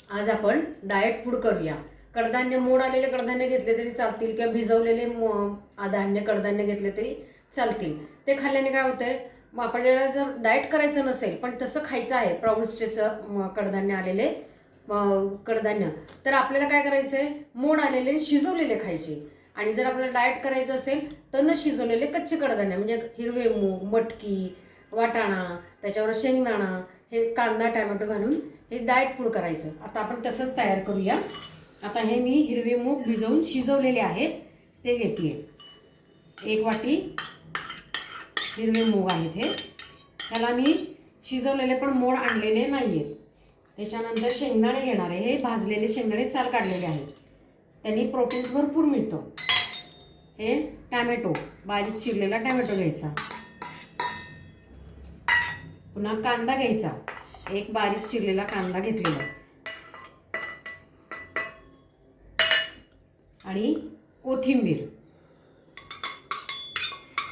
आज आपण diet food करूया। कडधान्य, मोड आलेले कडधान्य घेतले तरी चालतील किंवा भिजवलेले धान्य कडधान्य घेतले तरी चालतील। ते खाल्ल्याने काय होतंय, मग आपल्याला जर डाएट करायचं नसेल पण तसं खायचं आहे प्रौढचे कडधान्य आलेले कडधान्य, तर आपल्याला काय करायचंय, मोड आलेले शिजवलेले खायचे। आणि जर आपल्याला डाएट करायचं असेल तर न शिजवलेले कच्चे कडधान्य म्हणजे हिरवे मूग, मटकी, वाटाणा, त्याच्यावर शेंगदाणा, हे कांदा टोमॅटो घालून हे डाएट फूड करायचं। आता आपण तसंच तयार करूया। आता हे मी हिरवे मूग भिजवून शिजवलेले आहेत ते घेते। 1 वाटी हिरवे मूग आहेत हे, त्याला मी शिजवलेले पण मोड आणलेले नाहीये। त्याच्यानंतर शेंगदाणे घेणार आहे, हे भाजलेले शेंगदाणे साल काढलेले आहेत, त्यांनी प्रोटीन्स भरपूर मिळतं। हे टोमॅटो, बारीक चिरलेला टोमॅटो घ्यायचा। पुन्हा कांदा घ्यायचा, एक बारीक चिरलेला कांदा घेतलेला आणि कोथिंबीर।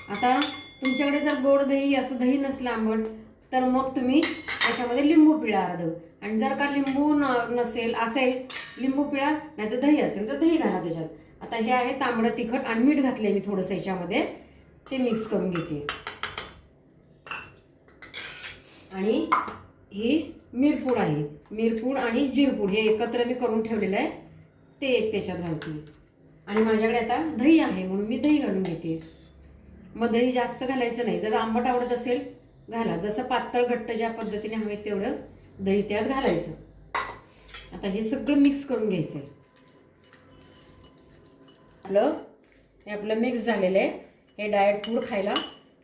आता तुमच्याकडे जर गोड दही असं दही नसलं आंबट, तर मग तुम्ही त्याच्यामध्ये लिंबू पिळा अर्ध, आणि जर का लिंबू नसेल असेल लिंबू पिळा, नाही तर दही असेल तर दही घाला त्याच्यात। आता हे आहे तांबडं तिखट आणि मीठ घातले मी थोडंसं याच्यामध्ये, ते मिक्स करून घेते। आणि ही मिरपूड आहे, मिरपूड आणि जिरपूड हे एकत्र मी करून ठेवलेलं आहे, ते एक त्याच्यात घालते। आणि माझ्याकडे आता दही आहे म्हणून मी दही घालून घेते। मग दही जास्त घालायचं नाही, जर आंबट आवडत असेल घाला, जसं पातळ घट्ट ज्या पद्धतीने हवे तेवढं दही त्यात घालायचं। आता हे सगळं मिक्स करून घ्यायचं आहे। हे आपलं मिक्स झालेलं आहे। हे डाएट फूड खायला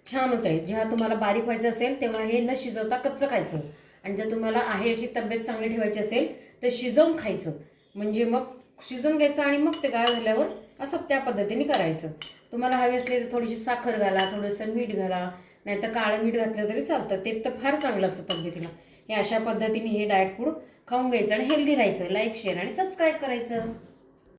छानच आहे। जेव्हा तुम्हाला बारीक व्हायचं असेल तेव्हा हे न शिजवता कच्चं खायचं, आणि जर तुम्हाला आहे अशी तब्येत चांगली ठेवायची असेल तर शिजवून खायचं। म्हणजे मग शिजवून घ्यायचं आणि मग ते गार झाल्यावर असं त्या पद्धतीने करायचं। तुम्हाला हवे असले तर थोडीशी साखर घाला, थोडंसं मीठ घाला, नाही तर काळं मीठ घातलं तरी चालतं, ते तर फार चांगलं असतं तब्येतीला। हे अशा पद्धतीने हे डाएट फूड खाऊन घ्यायचं आणि हेल्दी राहायचं। लाईक, शेअर आणि सबस्क्राईब करायचं।